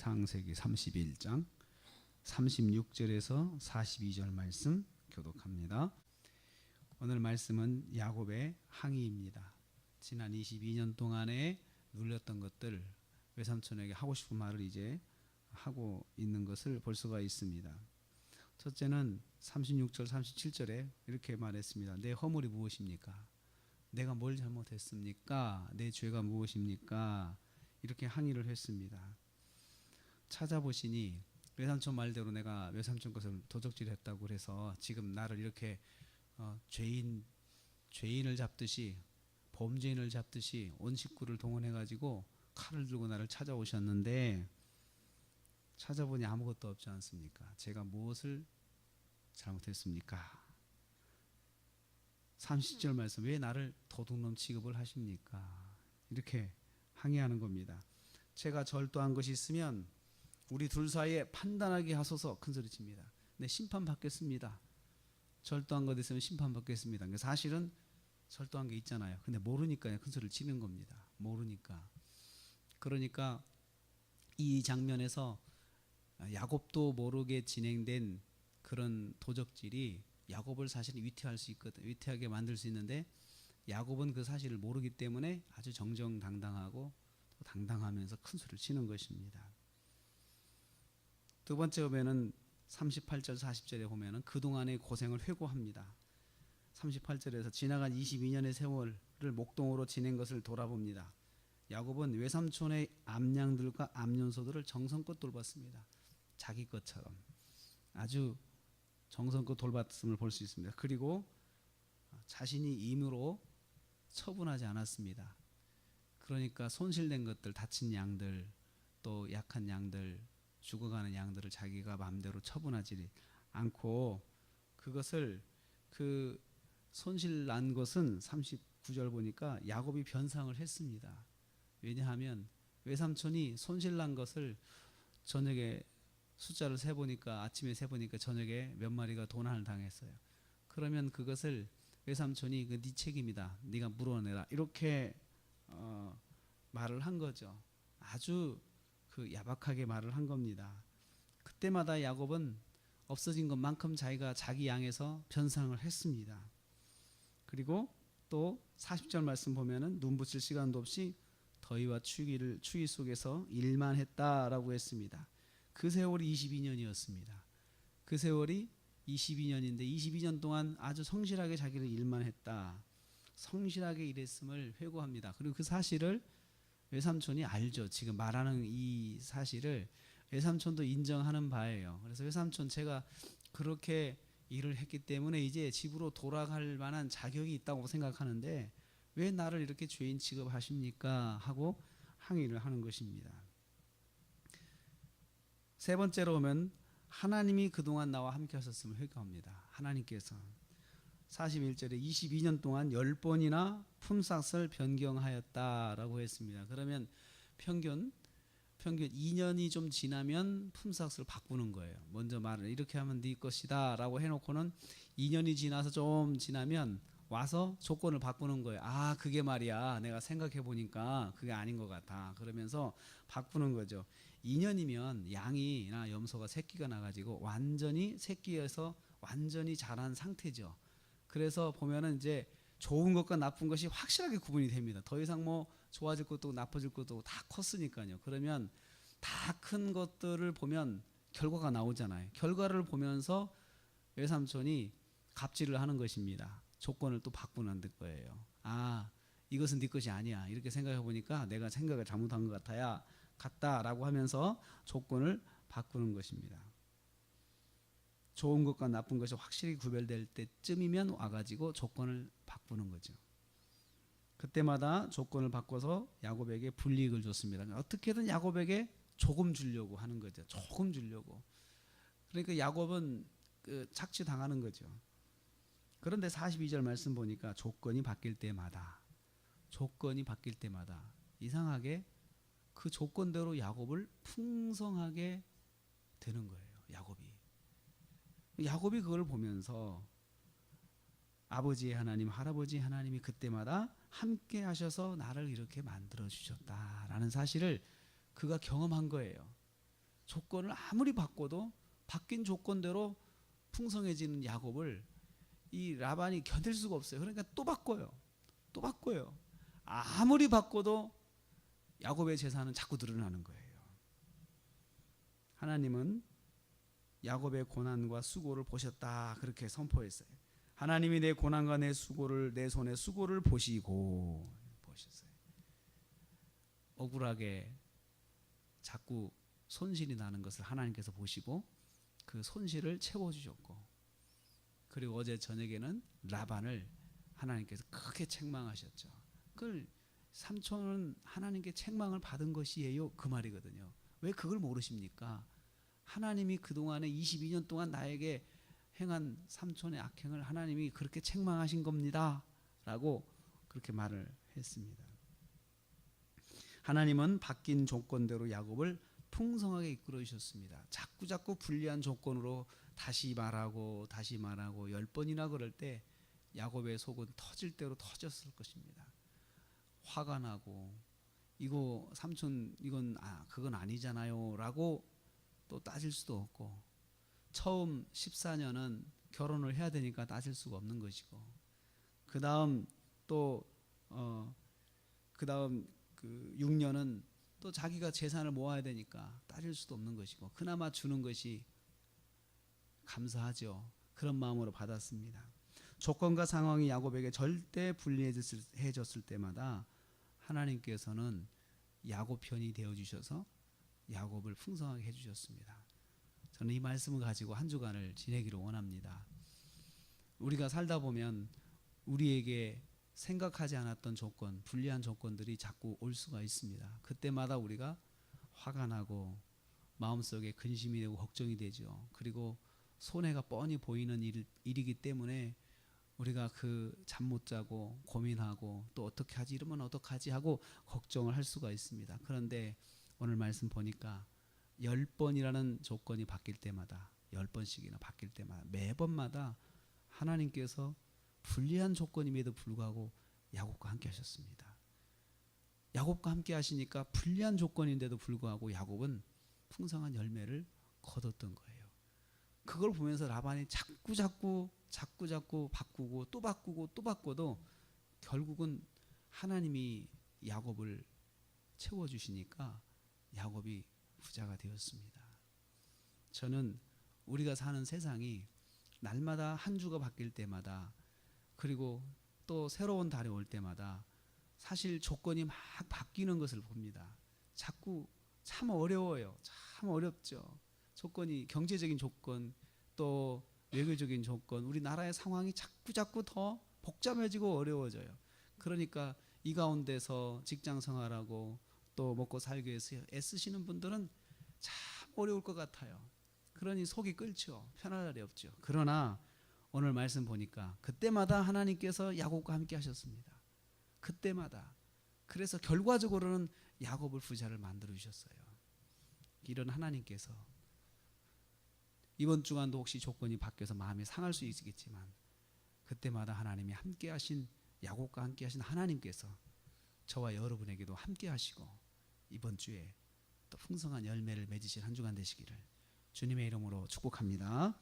창세기 31장 36절에서 42절 말씀 교독합니다. 오늘 말씀은 야곱의 항의입니다. 지난 22년 동안에 눌렸던 것들, 외삼촌에게 하고 싶은 말을 이제 하고 있는 것을 볼 수가 있습니다. 첫째는 36절 37절에 이렇게 말했습니다. 내 허물이 무엇입니까? 내가 뭘 잘못했습니까? 내 죄가 무엇입니까? 이렇게 항의를 했습니다. 찾아보시니 외삼촌 말대로 내가 외삼촌 것을 도적질했다고 그래서 지금 나를 이렇게 죄인을 잡듯이, 범죄인을 잡듯이 온 식구를 동원해가지고 칼을 들고 나를 찾아오셨는데, 찾아보니 아무것도 없지 않습니까? 제가 무엇을 잘못했습니까? 30절 말씀, 왜 나를 도둑놈 취급을 하십니까? 이렇게 항의하는 겁니다. 제가 절도한 것이 있으면 우리 둘 사이에 판단하게 하소서. 큰소리 칩니다. 네, 심판받겠습니다. 절도한 것 있으면 심판받겠습니다. 사실은 절도한 게 있잖아요. 근데 모르니까 큰소리를 치는 겁니다. 모르니까. 그러니까 이 장면에서 야곱도 모르게 진행된 그런 도적질이 야곱을 사실 위태할 수 있거든. 위태하게 만들 수 있는데, 야곱은 그 사실을 모르기 때문에 아주 정정당당하고 또 당당하면서 큰 소리를 치는 것입니다. 두 번째 보면은 38절 40절에 보면은 그동안의 고생을 회고합니다. 38절에서 지나간 22년의 세월을 목동으로 지낸 것을 돌아봅니다. 야곱은 외삼촌의 암양들과 암연소들을 정성껏 돌봤습니다. 자기 것처럼 아주 정성껏 돌봤음을 볼 수 있습니다. 그리고 자신이 임으로 처분하지 않았습니다. 그러니까 손실된 것들, 다친 양들, 또 약한 양들, 죽어가는 양들을 자기가 마음대로 처분하지 않고, 그것을 그 손실 난 것은 39절 보니까 야곱이 변상을 했습니다. 왜냐하면 외삼촌이 손실 난 것을 저녁에 숫자를 세보니까, 아침에 세보니까 저녁에 몇 마리가 도난을 당했어요. 그러면 그것을 외삼촌이 네 책임이다, 네가 물어내라, 이렇게 말을 한 거죠. 아주 야박하게 말을 한 겁니다. 그때마다 야곱은 없어진 것만큼 자기가 자기 양에서 변상을 했습니다. 그리고 또 40절 말씀 보면은 눈 붙일 시간도 없이 더위와 추위 속에서 일만 했다라고 했습니다. 그 세월이 22년이었습니다. 그 세월이 22년인데 22년 동안 아주 성실하게 자기를 일만 했다, 성실하게 일했음을 회고합니다. 그리고 그 사실을 외삼촌이 알죠. 지금 말하는 이 사실을 외삼촌도 인정하는 바예요. 그래서 외삼촌, 제가 그렇게 일을 했기 때문에 이제 집으로 돌아갈 만한 자격이 있다고 생각하는데 왜 나를 이렇게 죄인 취급하십니까? 하고 항의를 하는 것입니다. 세 번째로 오면 하나님이 그동안 나와 함께 하셨음을 회고합니다. 하나님께서 41절에 22년 동안 10번이나 품삯을 변경하였다라고 했습니다. 그러면 평균 2년이 좀 지나면 품삯을 바꾸는 거예요. 먼저 말을 이렇게 하면 네 것이다 라고 해놓고는 2년이 지나서 좀 지나면 와서 조건을 바꾸는 거예요. 아, 그게 말이야, 내가 생각해 보니까 그게 아닌 것 같아, 그러면서 바꾸는 거죠. 2년이면 양이나 염소가 새끼가 나가지고 완전히 새끼여서 완전히 자란 상태죠. 그래서 보면은 이제 좋은 것과 나쁜 것이 확실하게 구분이 됩니다. 더 이상 뭐 좋아질 것도 나빠질 것도 다 컸으니까요. 그러면 다 큰 것들을 보면 결과가 나오잖아요. 결과를 보면서 외삼촌이 갑질을 하는 것입니다. 조건을 또 바꾸는 거예요. 아, 이것은 네 것이 아니야, 이렇게 생각해 보니까 내가 생각을 잘못한 것 같다라고 하면서 조건을 바꾸는 것입니다. 좋은 것과 나쁜 것이 확실히 구별될 때쯤이면 와가지고 조건을 바꾸는 거죠. 그때마다 조건을 바꿔서 야곱에게 불이익을 줬습니다. 어떻게든 야곱에게 조금 주려고 하는 거죠. 조금 주려고. 그러니까 야곱은 착취당하는 거죠. 그런데 42절 말씀 보니까 조건이 바뀔 때마다 이상하게 그 조건대로 야곱을 풍성하게 되는 거예요. 야곱이 그걸 보면서 아버지의 하나님, 할아버지의 하나님이 그때마다 함께 하셔서 나를 이렇게 만들어 주셨다라는 사실을 그가 경험한 거예요. 조건을 아무리 바꿔도 바뀐 조건대로 풍성해지는 야곱을 이 라반이 견딜 수가 없어요. 그러니까 또 바꿔요. 또 바꿔요. 아무리 바꿔도 야곱의 재산은 자꾸 늘어나는 거예요. 하나님은 야곱의 고난과 수고를 보셨다 그렇게 선포했어요. 하나님이 내 고난과 내 수고를, 내 손의 수고를 보시고 보셨어요. 억울하게 자꾸 손실이 나는 것을 하나님께서 보시고 그 손실을 채워주셨고, 그리고 어제 저녁에는 라반을 하나님께서 크게 책망하셨죠. 그걸 삼촌은 하나님께 책망을 받은 것이에요 그 말이거든요. 왜 그걸 모르십니까? 하나님이 그동안에 22년 동안 나에게 행한 삼촌의 악행을 하나님이 그렇게 책망하신 겁니다 라고 그렇게 말을 했습니다. 하나님은 바뀐 조건대로 야곱을 풍성하게 이끌어 주셨습니다. 자꾸 불리한 조건으로 다시 말하고 10번이나 그럴 때 야곱의 속은 터질 대로 터졌을 것입니다. 화가 나고 이거 삼촌 이건 그건 아니잖아요 라고 또 따질 수도 없고, 처음 14년은 결혼을 해야 되니까 따질 수가 없는 것이고, 그 다음 또 그 6년은 또 자기가 재산을 모아야 되니까 따질 수도 없는 것이고, 그나마 주는 것이 감사하죠. 그런 마음으로 받았습니다. 조건과 상황이 야곱에게 절대 불리해졌을 때마다 하나님께서는 야곱 편이 되어주셔서 야곱을 풍성하게 해주셨습니다. 저는 이 말씀을 가지고 한 주간을 지내기를 원합니다. 우리가 살다 보면 우리에게 생각하지 않았던 조건, 불리한 조건들이 자꾸 올 수가 있습니다. 그때마다 우리가 화가 나고 마음속에 근심이 되고 걱정이 되죠. 그리고 손해가 뻔히 보이는 일이기 때문에 우리가 그 잠 못 자고 고민하고 또 어떻게 하지, 이러면 어떡하지 하고 걱정을 할 수가 있습니다. 그런데 오늘 말씀 보니까 10번이라는 조건이 바뀔 때마다, 10번씩이나 바뀔 때마다 매번마다 하나님께서 불리한 조건임에도 불구하고 야곱과 함께 하셨습니다. 야곱과 함께 하시니까 불리한 조건인데도 불구하고 야곱은 풍성한 열매를 거뒀던 거예요. 그걸 보면서 라반이 자꾸 바꾸고 또 바꿔도 결국은 하나님이 야곱을 채워주시니까 야곱이 부자가 되었습니다. 저는 우리가 사는 세상이 날마다 한 주가 바뀔 때마다, 그리고 또 새로운 달이 올 때마다 사실 조건이 막 바뀌는 것을 봅니다. 자꾸 참 어려워요. 참 어렵죠. 조건이, 경제적인 조건, 또 외교적인 조건, 우리나라의 상황이 자꾸 더 복잡해지고 어려워져요. 그러니까 이 가운데서 직장 생활하고 또 먹고 살기 위해서 애쓰시는 분들은 참 어려울 것 같아요. 그러니 속이 끓죠. 편할 날이 없죠. 그러나 오늘 말씀 보니까 그때마다 하나님께서 야곱과 함께 하셨습니다. 그때마다. 그래서 결과적으로는 야곱을 부자를 만들어 주셨어요. 이런 하나님께서 이번 주간도 혹시 조건이 바뀌어서 마음이 상할 수 있겠지만 그때마다 하나님이 함께 하신, 야곱과 함께 하신 하나님께서 저와 여러분에게도 함께 하시고 이번 주에 또 풍성한 열매를 맺으실 한 주간 되시기를 주님의 이름으로 축복합니다.